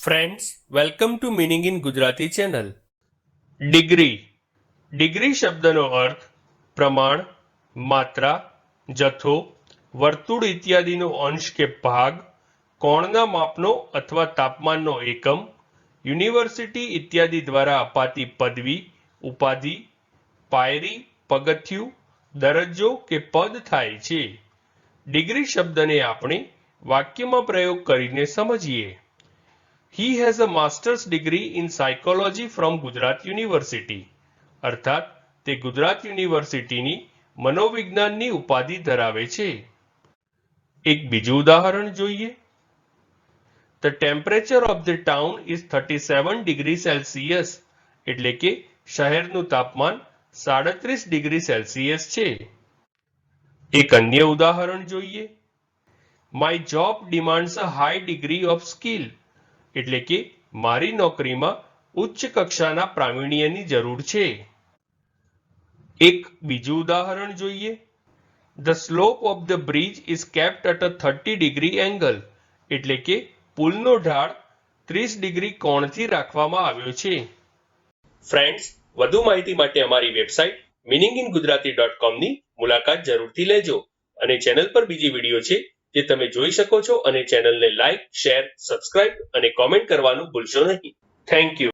Friends, welcome to meaning in Gujarati channel. Degree શબ્દનો અર્થ પ્રમાણ, માત્રા, જથ્થો, વર્તુળ ઇત્યાદિનો અંશ કે ભાગ, કોણના માપનો અથવા તાપમાનનો એકમ, યુનિવર્સિટી ઇત્યાદિ દ્વારા અપાતી પદવી, ઉપાધિ, પાયરી, પગથિયું, દરજ્જો કે પદ થાય છે. ડિગ્રી શબ્દને આપણે વાક્યમાં પ્રયોગ કરીને સમજીએ. He has a master's degree in psychology from Gujarat University. અર્થાત તે ગુજરાત યુનિવર્સિટીની મનોવિજ્ઞાનની ઉપાધિ ધરાવે છે. એક બીજું ઉદાહરણ જોઈએ. The temperature of the town is 37 degrees Celsius. એટલે કે શહેરનું તાપમાન 37 ડિગ્રી સેલ્સિયસ છે. એક અન્ય ઉદાહરણ જોઈએ. My job demands a high degree of skill. એટલે કે મારી નોકરીમાં ઉચ્ચ કક્ષાના પ્રાવીણ્યની જરૂર છે. એક બીજું ઉદાહરણ જોઈએ. The slope of the bridge is kept at a 30 degree angle. એટલે કે પુલનો ઢાળ 30 ડિગ્રી કોણથી રાખવામાં આવ્યો છે. ફ્રેન્ડ્સ, વધુ માહિતી માટે અમારી વેબસાઇટ meaninginggujarati.com ની મુલાકાત જરૂરથી લેજો અને ચેનલ પર બીજી વિડીયો છે જે તમે જોઈ શકો છો અને ચેનલને લાઈક, શેર, સબસ્ક્રાઇબ અને કોમેન્ટ કરવાનું ભૂલશો નહીં. Thank you.